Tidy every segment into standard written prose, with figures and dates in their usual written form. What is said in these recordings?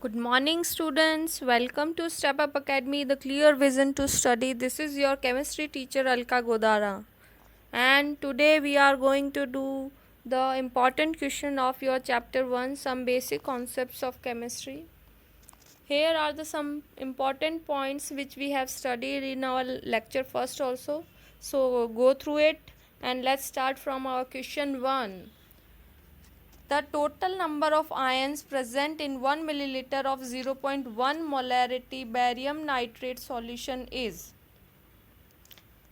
Good morning, students. Welcome to Step Up Academy, the clear vision to study. This is your chemistry teacher Alka Godara, and today we are going to do the important question of your chapter 1, some basic concepts of chemistry. Here are the some important points which we have studied in our lecture first also. So go through it and let's start from our question 1. The total number of ions present in 1 milliliter of 0.1 molarity barium nitrate solution is.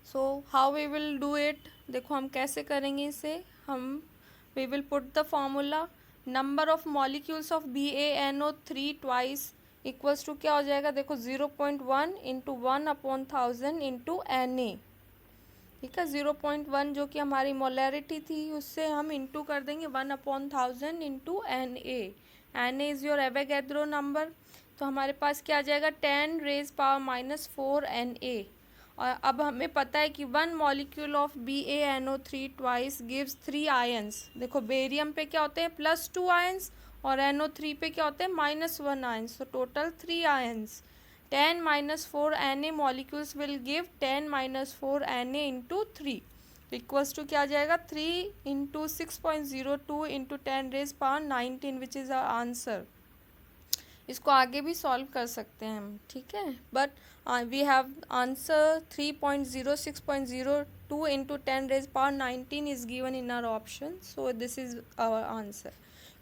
So how we will do it? देखो हम कैसे करेंगे इसे. हम we will put the formula. Number of molecules of BaNO3 twice equals to क्या हो जाएगा. देखो 0.1 into 1 upon 1000 into Na. ठीक है. 0.1 जो कि हमारी मोलैरिटी थी उससे हम इंटू कर देंगे 1/1000 into Na. Na is your Avogadro number. तो हमारे पास क्या आ जाएगा 10⁻⁻⁴ Na. और अब हमें पता है कि 1 molecule of BaNO3 twice gives 3 ions. देखो बेरियम पे क्या होते हैं +2 आयंस और NO3 पे क्या होते हैं -1 आयंस. तो total 3 ions. 10⁻⁴ Na molecules will give 10⁻⁴ Na into 3 equals to क्या आ जाएगा 3 into 6.02 into 10⁻19 which is our answer. इसको आगे भी सॉल्व कर सकते हैं हम. ठीक है. But we have answer 3.06.02 into 10⁻19 is given in our option. So this is our answer.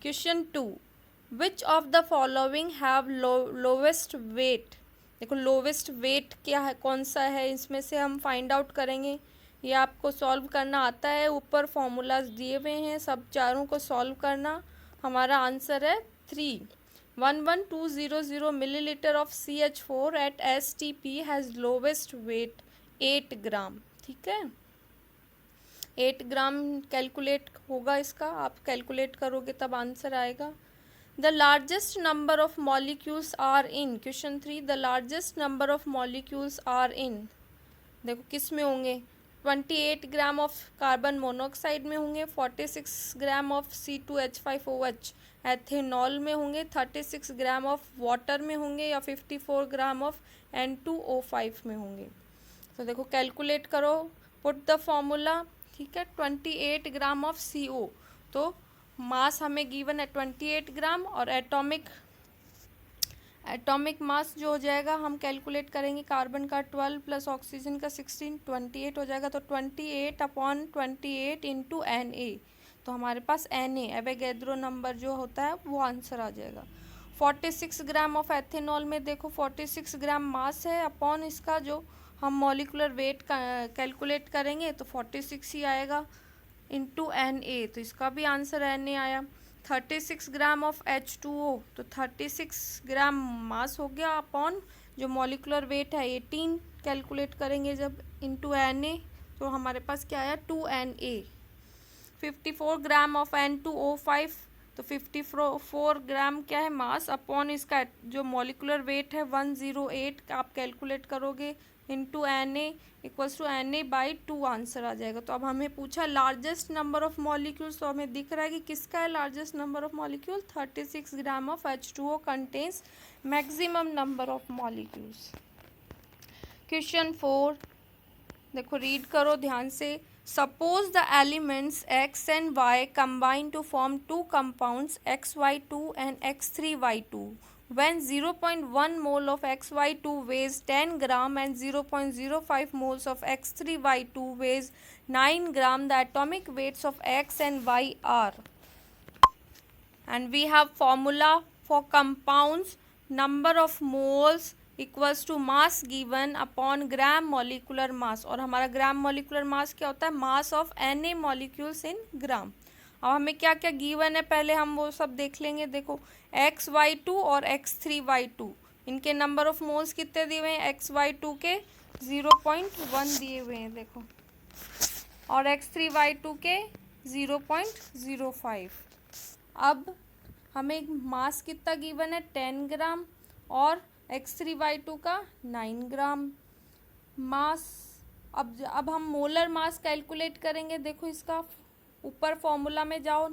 Question 2. Which of the following have lowest weight. देखो लोवेस्ट वेट क्या है, कौन सा है, इसमें से हम फाइंड आउट करेंगे. ये आपको सॉल्व करना आता है. ऊपर फॉर्मूलाज दिए हुए हैं, सब चारों को सॉल्व करना. हमारा आंसर है 3. 11200 milliliter of CH4 at STP has lowest weight 8 ग्राम. ठीक है. 8 ग्राम कैलकुलेट होगा इसका. आप कैलकुलेट करोगे तब आंसर आएगा. The largest number of molecules are in. Question 3. The largest number of molecules are in. देखो किस में होंगे. 28 ग्राम ऑफ कार्बन मोनोऑक्साइड में होंगे. 46 ग्राम ऑफ C2H5OH एथेनॉल में होंगे. 36 ग्राम ऑफ वाटर में होंगे या 54 ग्राम ऑफ N2O5 में होंगे. तो देखो कैलकुलेट करो. Put the formula. ठीक है. 28 ग्राम ऑफ CO. तो मास हमें गिवन है 28 ग्राम और एटॉमिक मास जो हो जाएगा हम कैलकुलेट करेंगे. कार्बन का 12 प्लस ऑक्सीजन का 16 28 हो जाएगा. तो 28/28 इंटू Na. तो हमारे पास Na एवोगैड्रो नंबर जो होता है वो आंसर आ जाएगा. 46 ग्राम ऑफ एथेनॉल में देखो 46 ग्राम मास है अपॉन इसका जो हम मॉलिकुलर वेट कैलकुलेट करेंगे तो 46 ही आएगा इंटू Na. तो इसका भी आंसर Na आया. 36 ग्राम ऑफ H2O. तो 36 ग्राम मास हो गया अपॉन जो मॉलिकुलर वेट है 18 कैलकुलेट करेंगे जब इंटू Na. तो हमारे पास क्या आया 2Na. 54 gram of N2O5. तो 54 ग्राम क्या है मास अपॉन इसका जो मॉलिकुलर वेट है 108 आप कैलकुलेट करोगे into Na equals to Na/2 answer आ जाएगा. तो अब हमें पूछा लार्जेस्ट नंबर ऑफ मॉलिक्यूल्स. तो हमें दिख रहा है कि किसका है largest number of molecule. 36 gram of H2O contains maximum number of molecules. Question 4 देखो रीड करो ध्यान से. Suppose the elements X and Y combine to form two compounds XY2 and X3Y2. When 0.1 mole of XY2 weighs 10 gram and 0.05 moles of X3Y2 weighs 9 gram, the atomic weights of X and Y are. And we have formula for compounds. Number of moles equals to mass given upon gram molecular mass. और हमारा gram molecular mass क्या होता है mass of Na molecules in gram. अब हमें क्या क्या given है पहले हम वो सब देख लेंगे. देखो XY2 और X3Y2 इनके नंबर ऑफ मोल्स कितने दिए हुए हैं. XY2 के 0.1 दिए हुए हैं देखो और X3Y2 के 0.05. अब हमें मास कितना गिवन है 10 ग्राम और X3Y2 का 9 ग्राम मास. अब हम मोलर मास कैलकुलेट करेंगे. देखो इसका ऊपर फॉर्मूला में जाओ.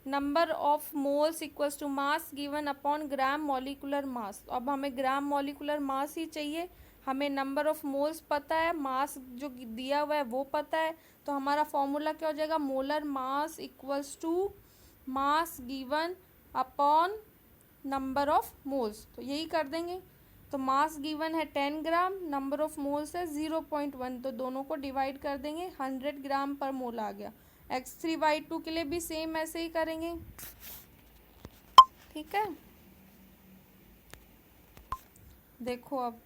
Number of moles equals to mass given upon gram molecular mass. अब हमें ग्राम मॉलिकुलर मास ही चाहिए, हमें नंबर ऑफ मोल्स पता है, मास जो दिया हुआ है वो पता है, तो हमारा फॉर्मूला क्या हो जाएगा, molar mass equals to mass given upon number of moles. तो यही कर देंगे। तो मास गिवन है 10 ग्राम, नंबर ऑफ मोल्स है 0.1, तो दोनों को डिवाइड कर देंगे, 100 ग्राम पर मोल आ गया। X3Y2 के लिए भी सेम ऐसे ही करेंगे, ठीक है। देखो अब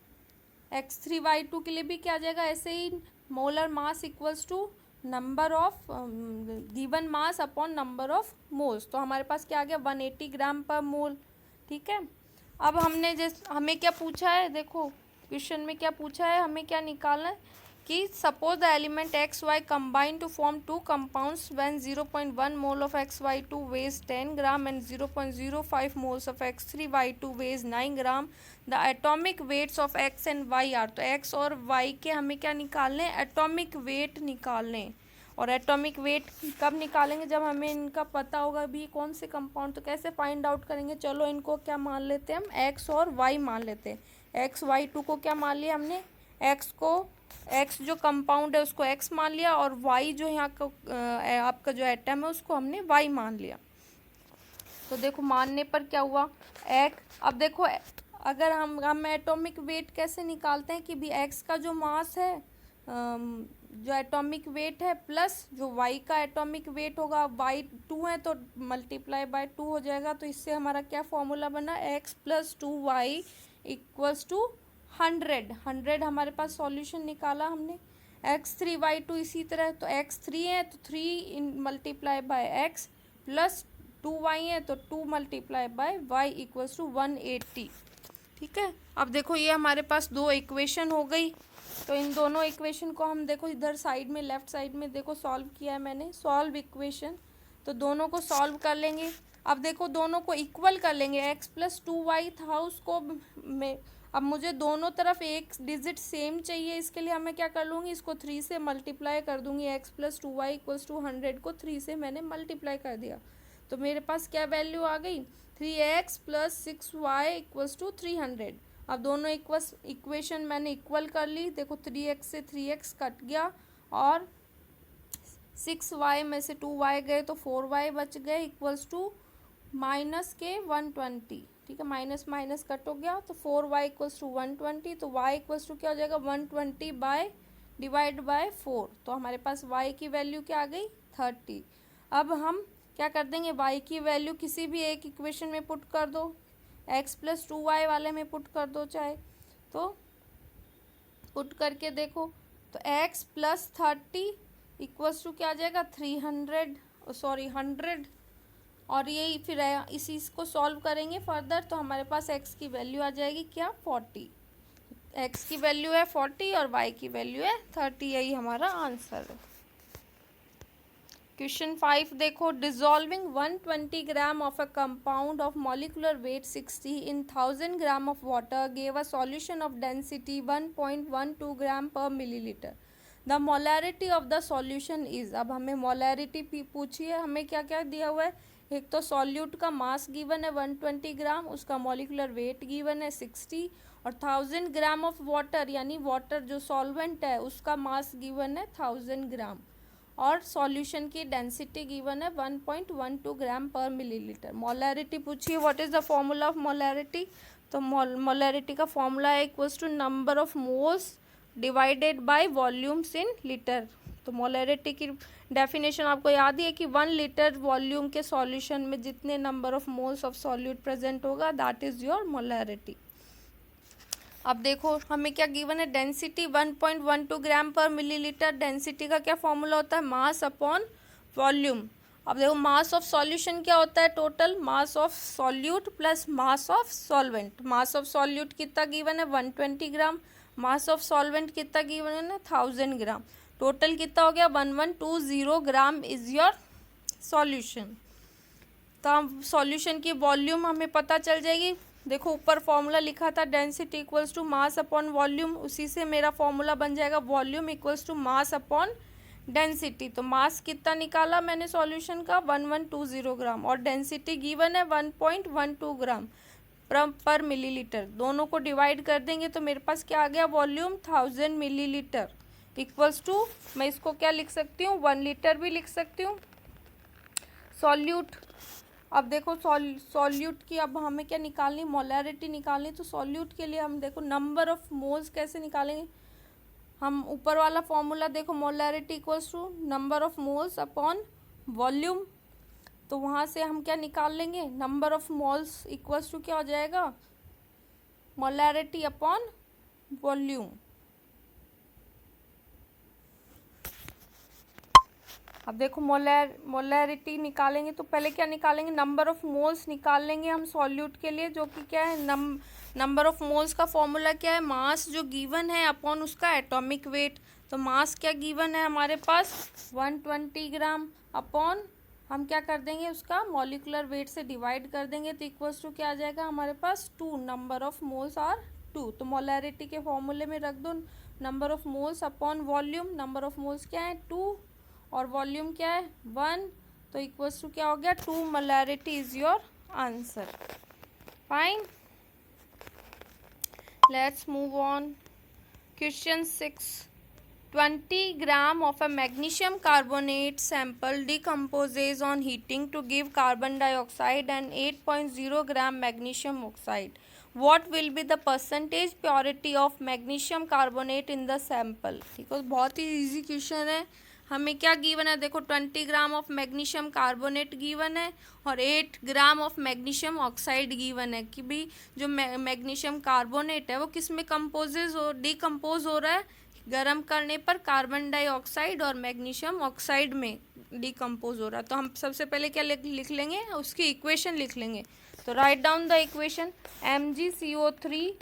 X3Y2 के लिए भी क्या आ जाएगा, ऐसे ही molar mass equals to number of given mass upon number of moles. तो हमारे पास क्या आ गया, 180 ग्राम पर मोल, ठीक है। अब हमें क्या पूछा है, देखो क्वेश्चन में क्या पूछा है, हमें क्या निकालना है कि suppose the element XY combine to form two compounds when 0.1 mole of XY2 weighs 10 gram and 0.05 moles of X3Y2 weighs 9 gram. The atomic weights of X and Y are, तो X और Y के हमें क्या निकालने हैं, atomic weight निकालने। और atomic weight कब निकालेंगे, जब हमें इनका पता होगा भी कौन से कंपाउंड। तो कैसे फाइंड आउट करेंगे, चलो इनको क्या मान लेते हैं हम, X और Y मान लेते हैं। XY2 को क्या मान लिया हमने, X जो कंपाउंड है उसको X मान लिया, और Y जो यहाँ का आपका जो एटम है उसको हमने Y मान लिया। तो देखो मानने पर क्या हुआ, अब देखो अगर हम एटॉमिक वेट कैसे निकालते हैं कि भी X का जो मास है, जो एटॉमिक वेट है, प्लस जो Y का एटॉमिक वेट होगा, Y 2 है तो मल्टीप्लाई बाय 2 हो जाएगा। तो इससे हमारा क्या फॉर्मूला बना, X + 2Y इक्वल्स टू 100 हमारे पास सॉल्यूशन निकाला हमने। X3Y2 इसी तरह, तो X3 है तो 3 multiply by X plus 2Y है तो 2 multiply by Y equals to 180, ठीक है। अब देखो ये हमारे पास दो इक्वेशन हो गई। तो इन दोनों इक्वेशन को हम देखो इधर साइड में, लेफ्ट साइड में देखो सॉल्व किया है मैंने, सॉल्व इक्वेशन। तो दोनों को सॉल्व कर लेंगे। अब देखो दोनों को इक्वल कर लेंगे, X + 2Y था उसको में, अब मुझे दोनों तरफ एक डिजिट सेम चाहिए, इसके लिए मैं क्या कर लूँगी, इसको 3 से मल्टीप्लाई कर दूँगी। X + 2Y इक्वल्स टू 100 को 3 से मैंने मल्टीप्लाई कर दिया, तो मेरे पास क्या वैल्यू आ गई, 3X + 6Y इक्वल्स टू 300। अब दोनों इक्वेशन मैंने इक्वल कर ली। देखो 3X से 3X कट गया, और 6Y में से 2Y गए तो 4Y बच गए, इक्वल्स टू माइनस के 120, ठीक है। माइनस माइनस कट हो गया, तो 4Y इक्वल्स टू 120, तो Y इक्वल्स टू क्या हो जाएगा, 120 बाय डिवाइड बाय 4। तो हमारे पास Y की वैल्यू क्या आ गई, 30। अब हम क्या कर देंगे, Y की वैल्यू किसी भी एक इक्वेशन में पुट कर दो, X + 2Y वाले में पुट कर दो चाहे, तो पुट करके देखो, तो X + 30 इक्वल्स टू क्या आ जाएगा, 100, और यही फिर इसी को सॉल्व करेंगे फर्दर, तो हमारे पास X की वैल्यू आ जाएगी क्या, 40। X की वैल्यू है 40 और Y की वैल्यू है 30, यही हमारा आंसर है। क्वेश्चन 5 देखो, dissolving 120 gram of a compound of molecular weight 60 in 1000 gram of water gave a solution of density 1.12 gram पर millilitre. The molarity of the solution is, अब हमें मोलैरिटी पूछी है, हमें क्या क्या दिया हुआ है, एक तो सॉल्यूट का मास गिवन है 120 ग्राम, उसका मॉलिकुलर वेट गिवन है 60, और 1000 ग्राम ऑफ वाटर, यानी वाटर जो सॉल्वेंट है उसका मास गिवन है 1000 ग्राम, और सॉल्यूशन की डेंसिटी गिवन है 1.12 ग्राम पर मिलीलीटर। मोलैरिटी पूछिए, what is the formula of molarity, तो मोलैरिटी का फॉर्मूला है equals to number of moles divided by volumes in litre. तो मोलैरिटी की डेफिनेशन आपको याद ही है कि 1 लीटर वॉल्यूम के सॉल्यूशन में जितने number of moles of solute present होगा, दैट इज़ योर मोलैरिटी। अब देखो हमें क्या गिवन है, डेंसिटी 1.12 ग्राम पर मिलीलीटर। डेंसिटी का क्या फॉर्मूला होता है, मास अपॉन वॉल्यूम। अब देखो मास ऑफ सॉल्यूशन क्या होता है, total mass of solute plus mass of solvent. Mass of solute कितना गिवन है, 120 ग्राम, मास ऑफ सॉल्वेंट कितना गिवन है ना, 1000 ग्राम, टोटल कितना हो गया, 1120 ग्राम इज योर सॉल्यूशन। तो हम सॉल्यूशन की वॉल्यूम हमें पता चल जाएगी। देखो ऊपर फॉर्मूला लिखा था density equals to mass upon volume, उसी से मेरा फॉर्मूला बन जाएगा volume equals to mass upon density, तो मास कितना निकाला मैंने सॉल्यूशन का 1120 ग्राम, और डेंसिटी गिवन है 1.12 ग्राम पर मिलीलीटर। दोनों को डिवाइड कर देंगे तो मेरे पास क्या आ गया, वॉल्यूम 1000 मिलीलीटर इक्वल्स टू, मैं इसको क्या लिख सकती हूँ, 1 लीटर भी लिख सकती हूँ। सॉल्यूट, अब देखो सॉल्यूट की अब हमें क्या निकालनी, मोलैरिटी निकालनी। तो सॉल्यूट के लिए हम देखो नंबर ऑफ मोल्स कैसे निकालेंगे, हम ऊपर वाला फॉर्मूला देखो, molarity equals to number of moles upon volume. तो वहाँ से हम क्या निकाल लेंगे, number of moles equals to क्या हो जाएगा, मोलैरिटी अपॉन वॉल्यूम। अब देखो मोलैरिटी निकालेंगे तो पहले क्या निकालेंगे, नंबर ऑफ मोल्स निकाल लेंगे हम सॉल्यूट के लिए, जो कि क्या है, नंबर ऑफ मोल्स का फॉर्मूला क्या है, मास जो गिवन है अपॉन उसका एटॉमिक वेट। तो मास क्या गिवन है हमारे पास 120 ग्राम अपॉन, हम क्या कर देंगे, उसका मॉलिकुलर वेट से डिवाइड कर देंगे, तो इक्वल्स टू क्या आ जाएगा हमारे पास 2, नंबर ऑफ मोल्स आर 2। तो मोलैरिटी के फॉर्मूले में रख दो number of moles upon volume, number of moles क्या है 2 और वॉल्यूम क्या है 1, तो इक्वल्स टू क्या हो गया 2 molarity is your answer. Fine, let's move on. Question 6, 20 gram of a magnesium carbonate sample decomposes on heating to give carbon dioxide and 8.0 gram magnesium oxide. What will be the percentage purity of magnesium carbonate in the sample? ठीक है, बहुत ही easy question है। हमें क्या given है, देखो 20 gram of magnesium carbonate given है और 8 gram of magnesium oxide given है कि भी जो मैग्नीशियम कार्बोनेट है वो किस में डिकम्पोज हो रहा है, गर्म करने पर कार्बन डाइऑक्साइड और मैग्नीशियम ऑक्साइड में डिकम्पोज हो रहा है। तो हम सबसे पहले क्या लिख लेंगे, उसकी इक्वेशन लिख लेंगे। तो write down the equation, MgCO3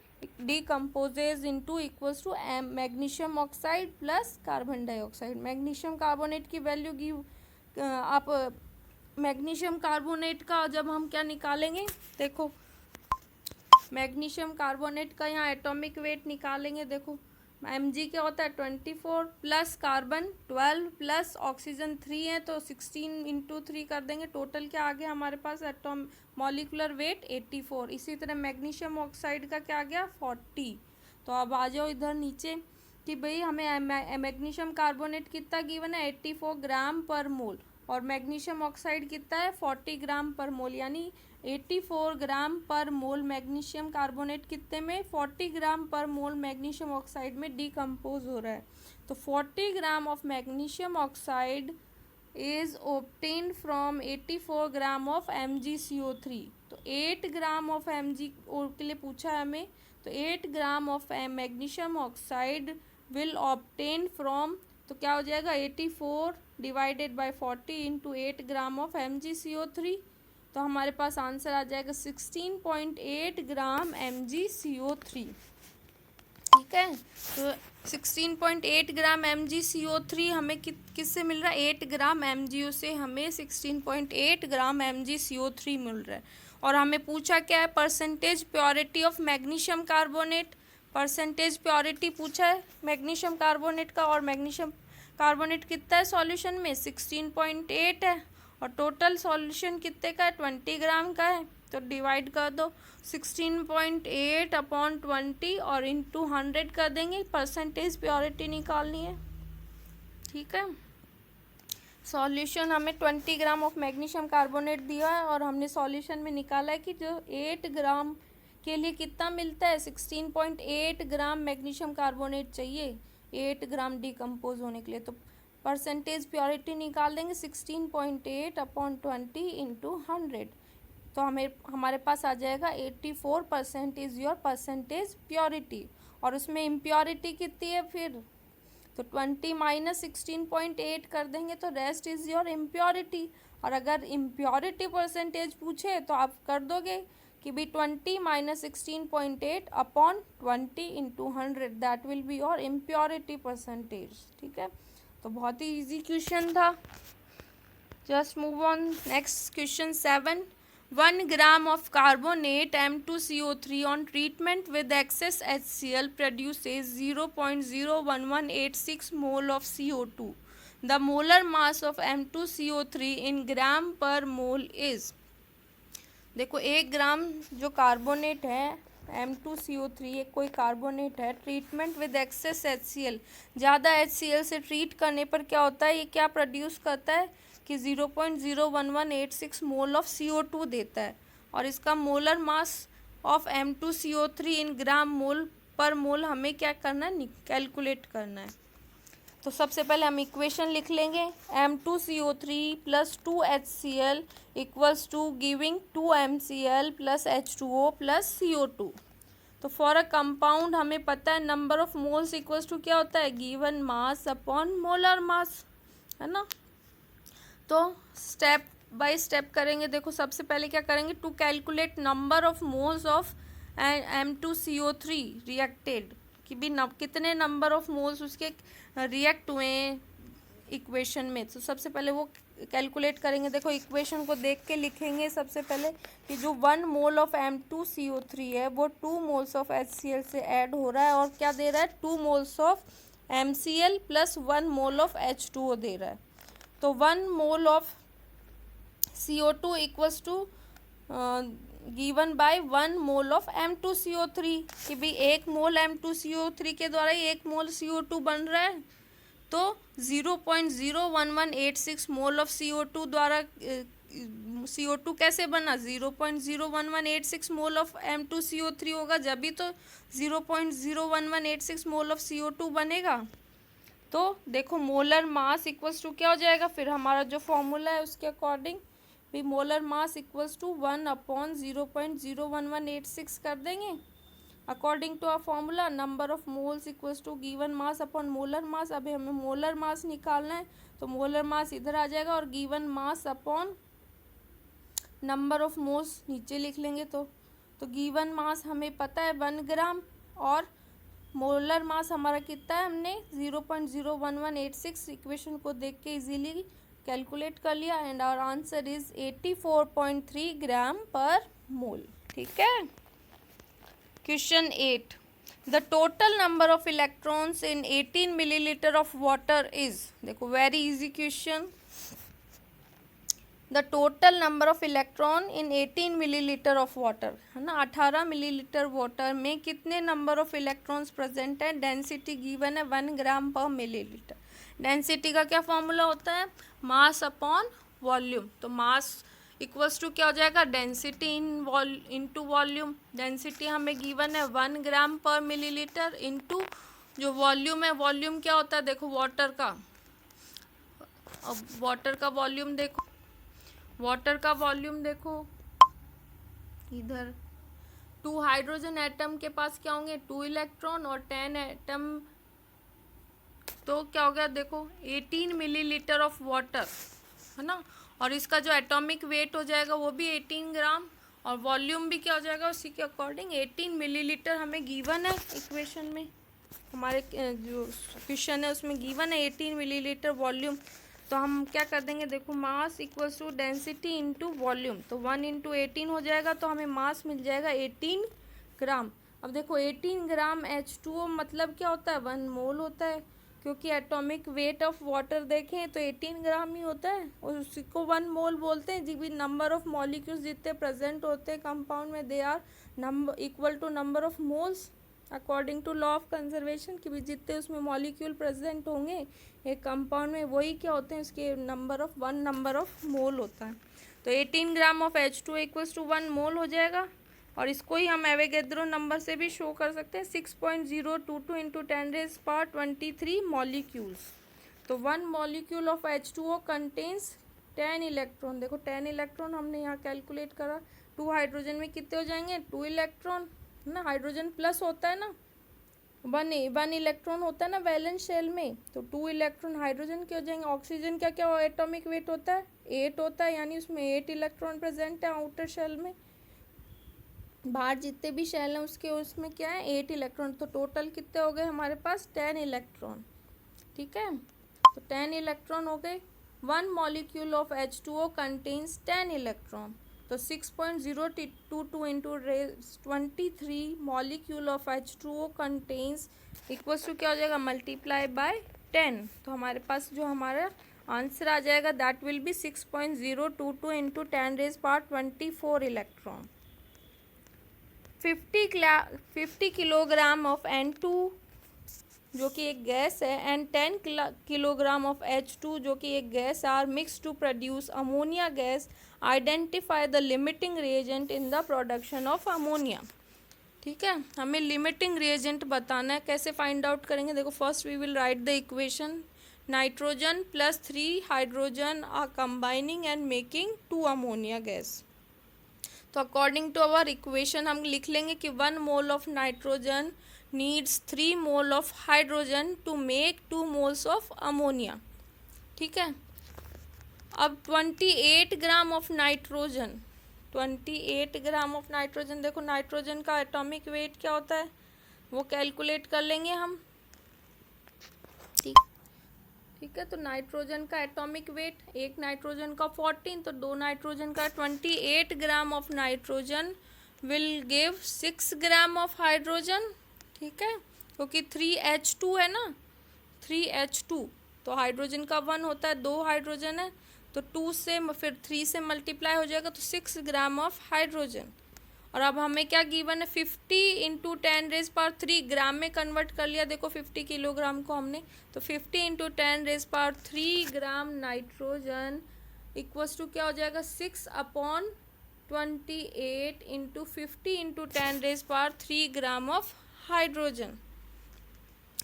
decomposes into equals to magnesium oxide plus carbon dioxide. Magnesium carbonate की वैल्यू गिव आप मैग्नीशियम कार्बोनेट का जब हम क्या निकालेंगे, देखो मैग्नीशियम कार्बोनेट का यहाँ एटॉमिक वेट निकालेंगे। देखो Mg क्या होता है 24 प्लस कार्बन 12 प्लस ऑक्सीजन 3 है, तो 16 इंटू 3 कर देंगे, टोटल क्या आ गया हमारे पास एटॉम मॉलिकुलर वेट 84। इसी तरह मैग्नीशियम ऑक्साइड का क्या आ गया 40। तो अब आ जाओ इधर नीचे कि भाई हमें मैग्नीशियम कार्बोनेट कितना गिवन है 84 ग्राम पर मोल, और मैग्नीशियम ऑक्साइड कितना है 40 ग्राम पर मोल, यानी 84 ग्राम पर मोल मैग्नीशियम कार्बोनेट कितने में 40 ग्राम पर मोल मैग्नीशियम ऑक्साइड में डिकम्पोज हो रहा है। तो 40 gram of magnesium oxide is obtained from 84 gram of MgCO3। तो 8 ग्राम ऑफ Mg के लिए पूछा है हमें, तो 8 gram of magnesium oxide will obtain from, तो क्या हो जाएगा 84 divided by 40 into 8 gram of MgCO3। तो हमारे पास आंसर आ जाएगा 16.8 ग्राम MgCO3। ठीक है, तो 16.8 ग्राम MgCO3 हमें किससे मिल रहा है, 8 ग्राम MgO से हमें 16.8 ग्राम MgCO3 मिल रहा है। और हमें पूछा क्या है, percentage purity of magnesium carbonate, percentage purity पूछा है मैग्नीशियम कार्बोनेट का, और मैग्नीशियम कार्बोनेट कितना है सॉल्यूशन में 16.8 है, और टोटल सॉल्यूशन कितने का है 20 ग्राम का है। तो डिवाइड कर दो 16.8 अपॉन 20 और इंटू 100 कर देंगे, परसेंटेज प्योरिटी निकालनी है। ठीक है, सॉल्यूशन हमें 20 ग्राम ऑफ मैग्नीशियम कार्बोनेट दिया है, और हमने सॉल्यूशन में निकाला है कि जो 8 ग्राम के लिए कितना मिलता है 16.8 ग्राम मैग्नीशियम कार्बोनेट चाहिए 8 ग्राम डिकम्पोज होने के लिए। तो परसेंटेज प्योरिटी निकाल देंगे 16.8 अपॉन 20 इंटू 100, तो हमारे पास आ जाएगा 84% इज़ योर परसेंटेज प्योरिटी। और उसमें इम्प्योरिटी कितनी है फिर, तो 20 माइनस 16.8 कर देंगे, तो रेस्ट इज़ योर इम्प्योरिटी। और अगर इम्प्योरिटी परसेंटेज पूछे तो आप कर दोगे कि भी 20 minus 16.8 upon 20 into 100, that will be your impurity percentage. ठीक है, तो बहुत ही इजी क्वेश्चन था। Just move on next question 7, 1 gram of carbonate M2CO3 on treatment with excess HCl produces 0.01186 mole of CO2. The molar mass of M2CO3 इन ग्राम पर mole is. देखो 1 ग्राम जो carbonate है M2CO3 एक कोई कार्बोनेट है, ट्रीटमेंट विद एक्सेस HCl, ज़्यादा HCl से treat करने पर क्या होता है, ये क्या प्रोड्यूस करता है कि 0.01186 मोल ऑफ CO2 देता है, और इसका मोलर मास ऑफ M2CO3 इन ग्राम मोल पर मोल हमें क्या करना है, कैलकुलेट करना है। तो सबसे पहले हम इक्वेशन लिख लेंगे, M2CO3 plus 2HCl equals to giving 2MCl plus H2O plus CO2। तो फॉर अ कंपाउंड हमें पता है number of moles equals to क्या होता है, given mass upon molar mass, है ना। तो स्टेप बाय स्टेप करेंगे। देखो सबसे पहले क्या करेंगे, to calculate number of moles of M2CO3 reacted, कि भी कितने नंबर ऑफ मोल्स उसके रिएक्ट हुए इक्वेशन में। तो सबसे पहले वो कैलकुलेट करेंगे। देखो इक्वेशन को देख के लिखेंगे सबसे पहले कि जो 1 मोल ऑफ M2CO3 है वो 2 मोल्स ऑफ HCl से ऐड हो रहा है, और क्या दे रहा है, 2 moles of MCl plus 1 mole of H2O दे रहा है। तो 1 mole of CO2 equals to given by 1 mole of M2CO3, कि भाई 1 मोल M2CO3 के द्वारा ही 1 मोल CO2 बन रहा है। तो 0.01186 मोल ऑफ CO2 द्वारा CO2 कैसे बना, 0.01186 मोल ऑफ M2CO3 होगा, जब भी तो 0.01186 मोल ऑफ CO2 बनेगा। तो देखो मोलर मास इक्वल्स टू क्या हो जाएगा, फिर हमारा जो फॉर्मूला है उसके अकॉर्डिंग भी मोलर मास इक्वल्स टू 1/0.01186 कर देंगे according to our formula. Number of moles equals to given mass upon molar mass. अभी हमें मोलर मास निकालना है, तो मोलर मास इधर आ जाएगा और given mass upon number of moles नीचे लिख लेंगे। तो गिवन मास हमें पता है 1 ग्राम, और मोलर मास हमारा कितना है, हमने 0.01186 इक्वेशन को देख के इजीली कैलकुलेट कर लिया, and our answer is 84.3 gram पर मोल। ठीक है। Question 8, the total number of electrons in 18 millilitre of water is. देखो very easy question. The total number of electron in 18 millilitre of water, है ना, 18 millilitre water में कितने number of electrons present है। Density given है 1 ग्राम पर millilitre. Density का क्या फॉर्मूला होता है, मास अपॉन वॉल्यूम। तो मास इक्वल्स टू क्या हो जाएगा, डेंसिटी इनटू वॉल्यूम। डेंसिटी हमें गिवन है 1 ग्राम पर मिलीलीटर इनटू जो वॉल्यूम है, वॉल्यूम क्या होता है, देखो वाटर का, अब वाटर का वॉल्यूम देखो, वाटर का वॉल्यूम देखो इधर 2 हाइड्रोजन एटम के पास क्या होंगे, 2 इलेक्ट्रॉन, और 10 एटम, तो क्या हो गया, देखो 18 मिलीलीटर ऑफ वाटर, है ना, और इसका जो एटॉमिक वेट हो जाएगा वो भी 18 ग्राम, और वॉल्यूम भी क्या हो जाएगा उसी के अकॉर्डिंग 18 मिलीलीटर हमें गिवन है इक्वेशन में, हमारे जो क्वेश्चन है उसमें गिवन है 18 मिलीलीटर वॉल्यूम। तो हम क्या कर देंगे, देखो mass equals to density into volume, तो 1 इंटू 18 हो जाएगा, तो हमें मास मिल जाएगा 18 ग्राम। अब देखो 18 ग्राम H2O मतलब क्या होता है, 1 मोल होता है, क्योंकि एटॉमिक वेट ऑफ वाटर देखें तो 18 ग्राम ही होता है, और उसी को 1 मोल बोलते हैं। जी भी नंबर ऑफ मॉलिक्यूल्स जितने प्रेजेंट होते हैं कंपाउंड में, they are number equal to number of moles according to law of conservation, कि भी जितने उसमें मॉलिक्यूल प्रेजेंट होंगे एक कंपाउंड में वही क्या होते हैं, उसके number of 1 number of mole होता है। तो 18 gram of H2 equals to 1 mole हो जाएगा, और इसको ही हम एवोगैड्रो नंबर से भी शो कर सकते हैं, 6.022 इंटू 10⁻23 मॉलिक्यूल्स। तो 1 molecule of H2O contains 10 electron. देखो 10 इलेक्ट्रॉन हमने यहाँ कैलकुलेट करा, 2 हाइड्रोजन में कितने हो जाएंगे, 2 इलेक्ट्रॉन, है ना, हाइड्रोजन प्लस होता है ना, 1 इलेक्ट्रॉन होता है ना वैलेंस शेल में, तो 2 इलेक्ट्रॉन हाइड्रोजन के हो जाएंगे। ऑक्सीजन का क्या एटॉमिक वेट होता है, 8 होता है, यानी उसमें 8 इलेक्ट्रॉन प्रेजेंट है आउटर शेल में, बाहर जितने भी शेल हैं उसके उसमें क्या है 8 इलेक्ट्रॉन। तो टोटल कितने हो गए हमारे पास, 10 इलेक्ट्रॉन। ठीक है, तो 10 इलेक्ट्रॉन हो गए। 1 molecule of H2O contains 10 electron, तो 6.022 into 23 molecule of H2O contains equals to क्या हो जाएगा, मल्टीप्लाई बाय 10, तो हमारे पास जो हमारा आंसर आ जाएगा that will be 6.022 into 10⁻24 electron. 50 kilogram of N2 जो कि एक गैस है एंड 10 किलोग्राम ऑफ H2 जो कि एक gas are mix to produce ammonia gas. Identify the limiting reagent in the production of ammonia. ठीक है, हमें लिमिटिंग रिएजेंट बताना है। कैसे फाइंड आउट करेंगे? देखो, first we will write the equation. Nitrogen plus 3 hydrogen are combining and making 2 ammonia gas. तो according to our equation हम लिख लेंगे कि 1 mole of nitrogen needs 3 mole of hydrogen to make 2 moles of ammonia. ठीक है, अब 28 gram of nitrogen, 28 gram of nitrogen, देखो nitrogen का एटॉमिक वेट क्या होता है वो कैलकुलेट कर लेंगे हम। ठीक है, तो नाइट्रोजन का एटॉमिक वेट, एक नाइट्रोजन का 14, तो 2 नाइट्रोजन का 28 gram of nitrogen will give 6 gram of hydrogen. ठीक है, क्योंकि 3H2 है ना, 3H2, तो हाइड्रोजन का 1 होता है, 2 हाइड्रोजन है, तो 2 से फिर 3 से मल्टीप्लाई हो जाएगा, तो 6 ग्राम ऑफ हाइड्रोजन। और अब हमें क्या गिवन है? 50 इंटू 10⁻3 ग्राम में कन्वर्ट कर लिया। देखो 50 किलोग्राम को हमने, तो 50 into 10⁻3 gram nitrogen equals to क्या हो जाएगा? 6/28 into 50 into 10⁻3 gram of hydrogen.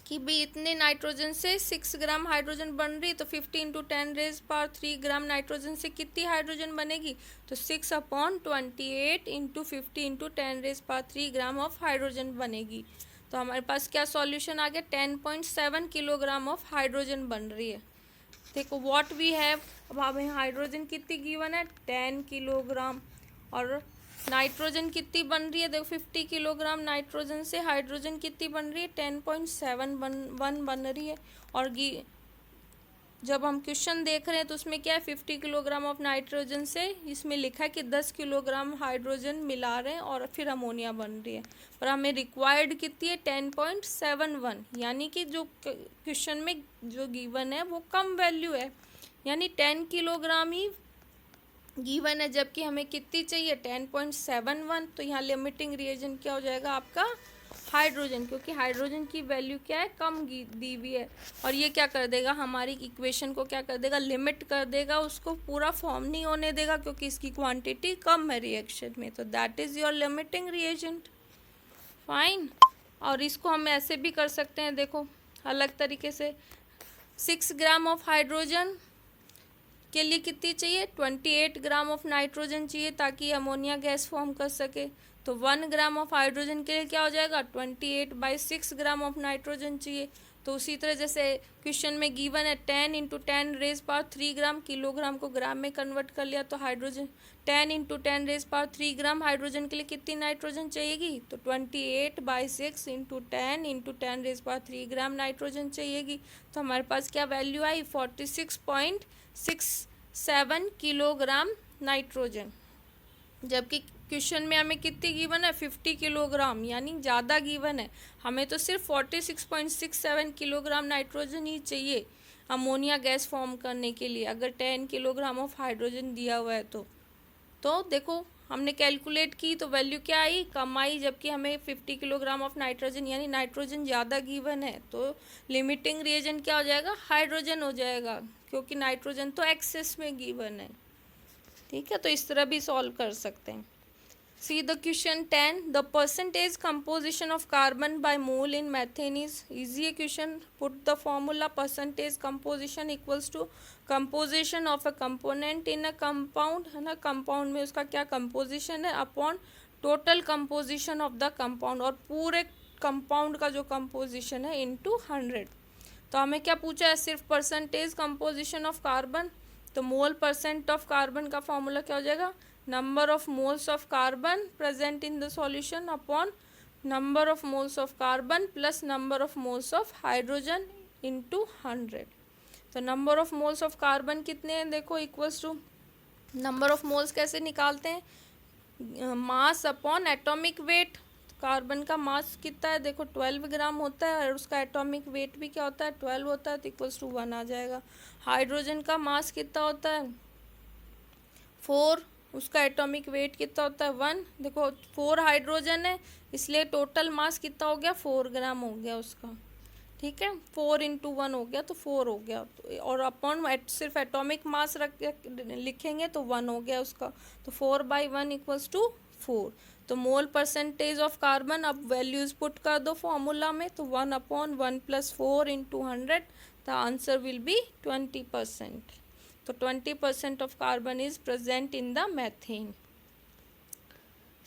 कि भाई इतने नाइट्रोजन से 6 ग्राम हाइड्रोजन बन रही, तो 50 इंटू 10⁻3 ग्राम नाइट्रोजन से कितनी हाइड्रोजन बनेगी? तो 6/28 into 50 into 10⁻3 gram of hydrogen बनेगी। तो हमारे पास क्या सॉल्यूशन आ गया? 10.7 किलोग्राम ऑफ हाइड्रोजन बन रही है। देखो व्हाट वी हैव, अब हमें हाइड्रोजन कितनी गिवन है? 10 किलोग्राम, और नाइट्रोजन कितनी बन रही है? देखो 50 किलोग्राम नाइट्रोजन से हाइड्रोजन कितनी बन रही है? 10.71 बन रही है। और जब हम क्वेश्चन देख रहे हैं तो उसमें क्या है? 50 किलोग्राम ऑफ नाइट्रोजन से इसमें लिखा है कि 10 किलोग्राम हाइड्रोजन मिला रहे हैं और फिर अमोनिया बन रही है, पर हमें रिक्वायर्ड कितनी है? 10.71, यानी कि जो क्वेश्चन में जो गिवन है वो कम वैल्यू है, यानी 10 किलोग्राम ही गिवन है, जबकि हमें कितनी चाहिए? 10.71। तो यहाँ लिमिटिंग रिएजेंट क्या हो जाएगा आपका? हाइड्रोजन, क्योंकि हाइड्रोजन की वैल्यू क्या है? कम दी हुई है। और ये क्या कर देगा? हमारी इक्वेशन को क्या कर देगा? लिमिट कर देगा, उसको पूरा फॉर्म नहीं होने देगा, क्योंकि इसकी क्वांटिटी कम है रिएक्शन में। तो that is your limiting reagent. Fine. और इसको हम ऐसे भी कर सकते हैं, देखो अलग तरीके से। 6 ग्राम ऑफ हाइड्रोजन के लिए कितनी चाहिए? 28 ग्राम ऑफ नाइट्रोजन चाहिए ताकि अमोनिया गैस फॉर्म कर सके। तो 1 ग्राम ऑफ हाइड्रोजन के लिए क्या हो जाएगा? 28/6 ग्राम ऑफ नाइट्रोजन चाहिए। तो उसी तरह जैसे क्वेश्चन में गिवन है 10 इंटू 10⁻3 ग्राम, किलोग्राम को ग्राम में कन्वर्ट कर लिया, तो हाइड्रोजन 10 इंटू 10⁻3 ग्राम हाइड्रोजन के लिए कितनी नाइट्रोजन चाहिएगी? तो 28/6 इंटू 10 इंटू 10⁻3 ग्राम नाइट्रोजन चाहिएगी। तो हमारे पास क्या वैल्यू आई? 46.67 किलोग्राम नाइट्रोजन, जबकि क्वेश्चन में हमें कितनी गिवन है? 50 किलोग्राम, यानी ज़्यादा गिवन है। हमें तो सिर्फ 46.67 किलोग्राम नाइट्रोजन ही चाहिए अमोनिया गैस फॉर्म करने के लिए, अगर 10 किलोग्राम ऑफ हाइड्रोजन दिया हुआ है तो देखो हमने कैलकुलेट की तो वैल्यू क्या आई? कम आई, जबकि हमें 50 किलोग्राम ऑफ नाइट्रोजन, यानी नाइट्रोजन ज़्यादा गिवन है, तो लिमिटिंग रिएजेंट क्या हो जाएगा? हाइड्रोजन हो जाएगा, क्योंकि नाइट्रोजन तो एक्सेस में गिवन है। ठीक है, तो इस तरह भी सॉल्व कर सकते हैं। See the question 10. The percentage composition of carbon by mole in methane is easy question. Put the formula. Percentage composition equals to composition of a component in a compound, है ना, compound में उसका क्या composition है upon total composition of the compound, और पूरे compound का जो composition है into 100। तो हमें क्या पूछा है? सिर्फ percentage composition of carbon, तो मोल परसेंट ऑफ कार्बन का फॉर्मूला क्या हो जाएगा? Number of moles of carbon present in the solution upon number of moles of carbon plus number of moles of hydrogen into 100। तो number of moles of carbon कितने हैं? देखो equals to number of moles कैसे निकालते हैं? Mass upon atomic weight. Carbon का mass कितना है, देखो 12 ग्राम होता है, और उसका एटॉमिक वेट भी क्या होता है, 12 होता है, तो इक्वल्स टू 1 आ जाएगा। हाइड्रोजन का मास कितना होता है, 4, उसका एटॉमिक वेट कितना होता है, 1। देखो 4 हाइड्रोजन है, इसलिए टोटल मास कितना हो गया, 4 ग्राम हो गया उसका, ठीक है। 4 इंटू 1 हो गया तो 4 हो गया, और अपॉन सिर्फ एटॉमिक मास रख लिखेंगे तो 1 हो गया उसका, तो 4/1 इक्वल्स टू 4। तो मोल परसेंटेज ऑफ कार्बन, अब वैल्यूज पुट कर दो फॉर्मूला में, तो 1/1 + 4 × 100, द आंसर विल बी 20%। तो 20% of carbon is present in the methane.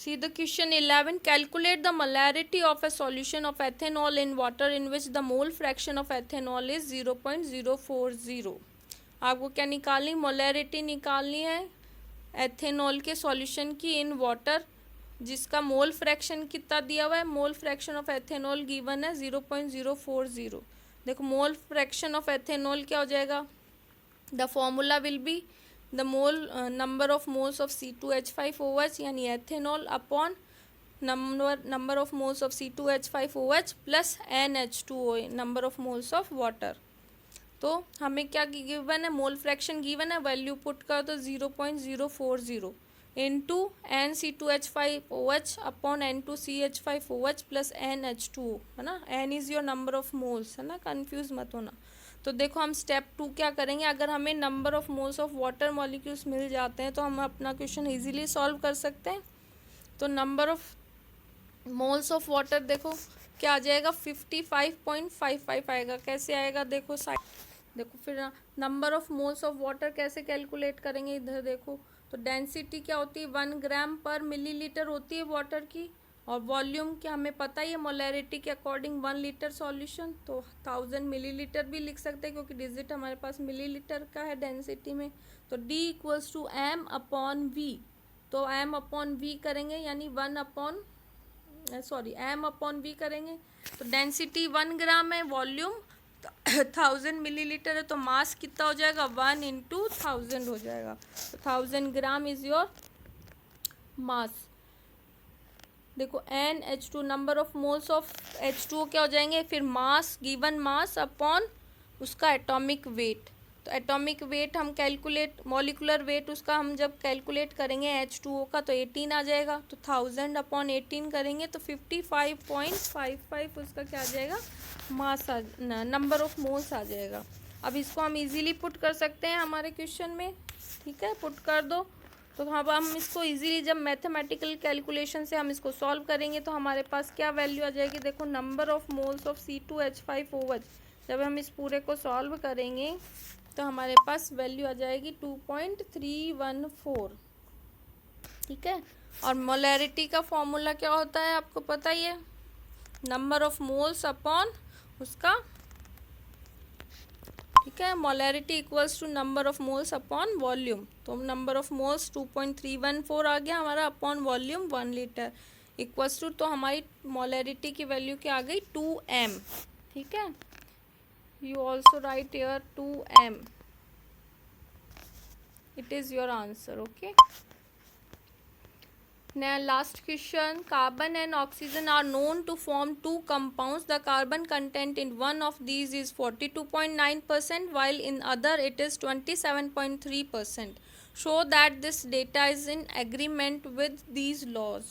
See the question 11. Calculate the molarity of a solution of ethanol in water in which the mole fraction of ethanol is 0.040. आपको क्या निकालनी, molarity निकालनी है ethanol के solution की in water, जिसका mole fraction कितना दिया हुआ है, mole fraction of ethanol given है 0.040। देखो मोल फ्रैक्शन ऑफ एथेनॉल क्या हो जाएगा, the formula will be the mole number of moles of C2H5OH यानी ethanol upon number of moles of C2H5OH plus NH2O number of moles of water. तो हमें क्या given है, मोल फ्रैक्शन गिवन है, value put कर दो 0.040 into NC2H5OH upon N2CH5OH plus NH2O, है ना, N is your number of moles, है ना, कंफ्यूज मत होना। तो देखो हम स्टेप 2 क्या करेंगे, अगर हमें number of moles of water molecules मिल जाते हैं तो हम अपना क्वेश्चन इजीली सॉल्व कर सकते हैं। तो number of moles of water देखो क्या आ जाएगा, 55.55 आएगा। कैसे आएगा, देखो साइड, देखो फिर number of moles of water कैसे कैलकुलेट करेंगे, इधर देखो। तो डेंसिटी क्या होती है, 1 ग्राम पर मिलीलीटर होती है वाटर की, और वॉल्यूम क्या हमें पता ही है मोलैरिटी के अकॉर्डिंग 1 लीटर सॉल्यूशन, तो 1000 मिलीलीटर भी लिख सकते हैं क्योंकि डिजिट हमारे पास मिलीलीटर का है डेंसिटी में। तो D इक्वल्स टू m/v, तो m/v करेंगे यानी m/v करेंगे, तो डेंसिटी 1 ग्राम है, वॉल्यूम 1000 मिलीलीटर है, तो मास कितना हो जाएगा, 1 × 1000 हो जाएगा। तो 1000 ग्राम इज योर मास। देखो NH2 number of moles of H2O क्या हो जाएंगे, फिर मास, गिवन मास अपॉन उसका एटॉमिक वेट। तो एटॉमिक वेट हम कैलकुलेट, मॉलिकुलर वेट उसका हम जब कैलकुलेट करेंगे H2O का तो 18 आ जाएगा, तो 1000/18 करेंगे तो 55.55 उसका क्या आ जाएगा, मास नंबर ऑफ मोल्स आ जाएगा। अब इसको हम इजीली पुट कर सकते हैं हमारे क्वेश्चन में, ठीक है, पुट कर दो। तो अब हम इसको इजीली जब मैथमेटिकल कैलकुलेशन से हम इसको सॉल्व करेंगे तो हमारे पास क्या वैल्यू आ जाएगी, देखो number of moles of C2H5OH, जब हम इस पूरे को सॉल्व करेंगे तो हमारे पास वैल्यू आ जाएगी 2.314, ठीक है। और मोलैरिटी का फॉर्मूला क्या होता है आपको पता ही है, नंबर ऑफ मोल्स अपॉन उसका, ठीक है, molarity equals to number of moles upon volume. तो नंबर ऑफ मोल्स 2.314 आ गया हमारा, upon volume 1 litre equals to, तो हमारी मोलैरिटी की वैल्यू क्या आ गई, 2m, ठीक है। You also right here 2m, it is your answer, okay. Now last question, carbon and oxygen are known to form two compounds. The carbon content in one of these is 42.9% while in other it is 27.3%. Show that this data is in agreement with these laws.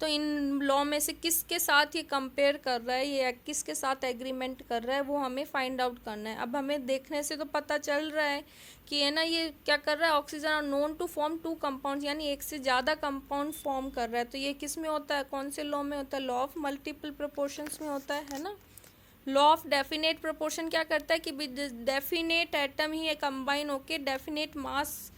तो in law में से किसके साथ ये compare कर रहा है, ये किसके साथ एग्रीमेंट कर रहा है, वो हमें फाइंड आउट करना है। अब हमें देखने से तो पता चल रहा है कि है ना, ये क्या कर रहा है, oxygen are known to form 2 compound, यानी एक से ज़्यादा कंपाउंड फॉर्म कर रहा है। तो ये किस में होता है, कौन से लॉ में होता है, लॉ ऑफ मल्टीपल प्रोपोर्शंस में होता है ना। लॉ ऑफ डेफिनेट प्रोपोर्शन क्या करता है कि डेफिनेट एटम ही कंबाइन होके डेफिनेट मास,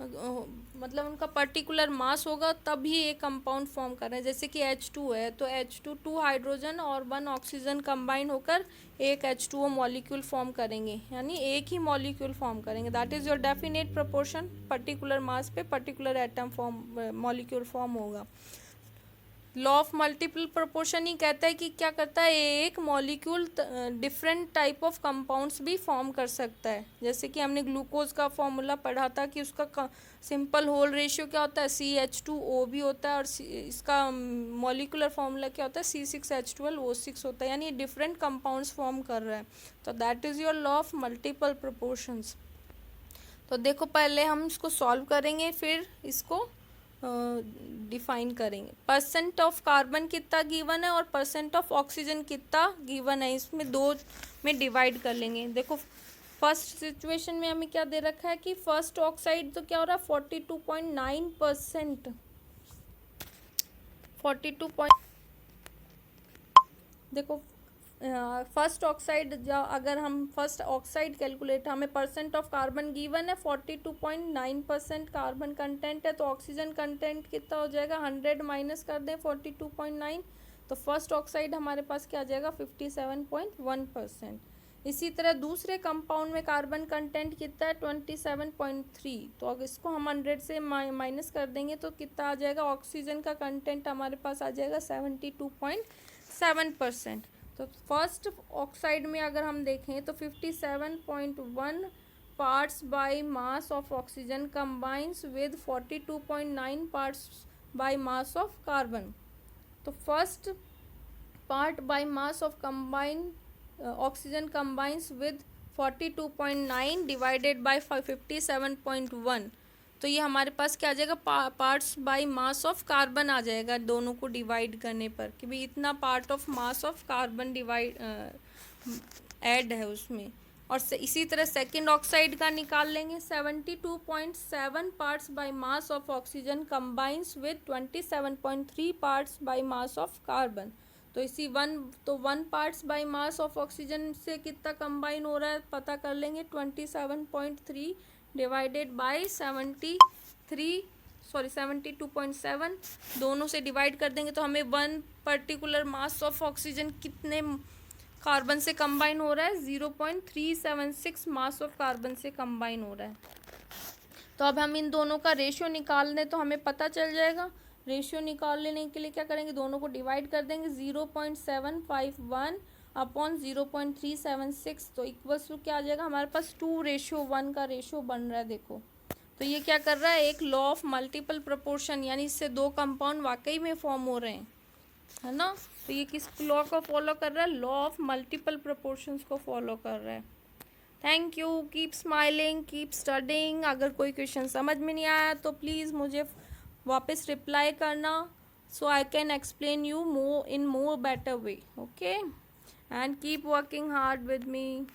मतलब उनका पर्टिकुलर मास होगा तभी एक कंपाउंड फॉर्म कर रहे हैं। जैसे कि H2 है तो H2 2 हाइड्रोजन और 1 ऑक्सीजन कंबाइन होकर एक H2O मॉलिक्यूल फॉर्म करेंगे, यानी एक ही मॉलिक्यूल फॉर्म करेंगे। That is your definite proportion, particular mass पे particular atom form molecule form होगा। लॉ ऑफ मल्टीपल प्रोपोर्शन ही कहता है कि क्या करता है, एक molecule different type of compounds भी फॉर्म कर सकता है। जैसे कि हमने ग्लूकोज का फॉर्मूला पढ़ा था कि उसका सिंपल होल रेशियो क्या होता है, CH2O भी होता है, और इसका मॉलिकुलर फॉर्मूला क्या होता है, C6H12O6 होता है, यानी डिफरेंट कंपाउंड्स फॉर्म कर रहा है। तो that is your law of multiple proportions. तो देखो पहले हम इसको सॉल्व करेंगे, फिर इसको डिफाइन करेंगे। परसेंट ऑफ कार्बन कितना गिवन है और परसेंट ऑफ ऑक्सीजन कितना गिवन है, इसमें दो में डिवाइड कर लेंगे। देखो फर्स्ट सिचुएशन में हमें क्या दे रखा है कि फर्स्ट ऑक्साइड तो क्या हो रहा है 42.9%, 42 देखो फर्स्ट ऑक्साइड अगर हम फर्स्ट ऑक्साइड कैलकुलेट, हमें परसेंट ऑफ कार्बन गिवन है 42.9% कार्बन कंटेंट है, तो ऑक्सीजन कंटेंट कितना हो जाएगा, 100 माइनस कर दें 42.9, तो फर्स्ट ऑक्साइड हमारे पास क्या आ जाएगा 57.1%। इसी तरह दूसरे कंपाउंड में कार्बन कंटेंट कितना है 27.3, तो अगर इसको हम 100 से माइनस कर देंगे तो कितना आ जाएगा, ऑक्सीजन का कंटेंट हमारे पास आ जाएगा 72.7%। तो फर्स्ट ऑक्साइड में अगर हम देखें तो 57.1 parts by mass of oxygen combines with 42.9 parts by mass of carbon. तो first part by mass of combine oxygen combines with 42.9 divided by 57.1, तो ये हमारे पास क्या आ जाएगा, parts by mass of carbon आ जाएगा दोनों को डिवाइड करने पर, कि भाई इतना part of mass of carbon divided है उसमें। और इसी तरह सेकंड ऑक्साइड का निकाल लेंगे, 72.7 parts by mass of oxygen combines with 27.3 parts by mass of carbon. तो इसी one parts by mass of oxygen से कितना कंबाइन हो रहा है पता कर लेंगे, 27.3 डिवाइडेड बाय 72.7, दोनों से डिवाइड कर देंगे तो हमें one particular mass of oxygen कितने कार्बन से कंबाइन हो रहा है, 0.376 मास ऑफ कार्बन से कंबाइन हो रहा है। तो अब हम इन दोनों का रेशियो निकाल दें तो हमें पता चल जाएगा। रेशियो निकाल लेने के लिए क्या करेंगे, दोनों को डिवाइड कर देंगे, 0.751 अपॉन 0.376, तो इक्वल्स टू क्या आ जाएगा हमारे पास 2:1 का रेशियो बन रहा है। देखो तो ये क्या कर रहा है, एक लॉ ऑफ मल्टीपल प्रोपोर्शन, यानी इससे दो कंपाउंड वाकई में फॉर्म हो रहे हैं, है ना। तो ये किस लॉ को फॉलो कर रहा है, लॉ ऑफ मल्टीपल प्रोपोर्शंस को फॉलो कर रहा है। Thank you, keep smiling, keep studying. अगर कोई क्वेश्चन समझ में नहीं आया तो प्लीज़ मुझे वापस रिप्लाई करना, so I can explain you more in more better way, okay, and keep working hard with me.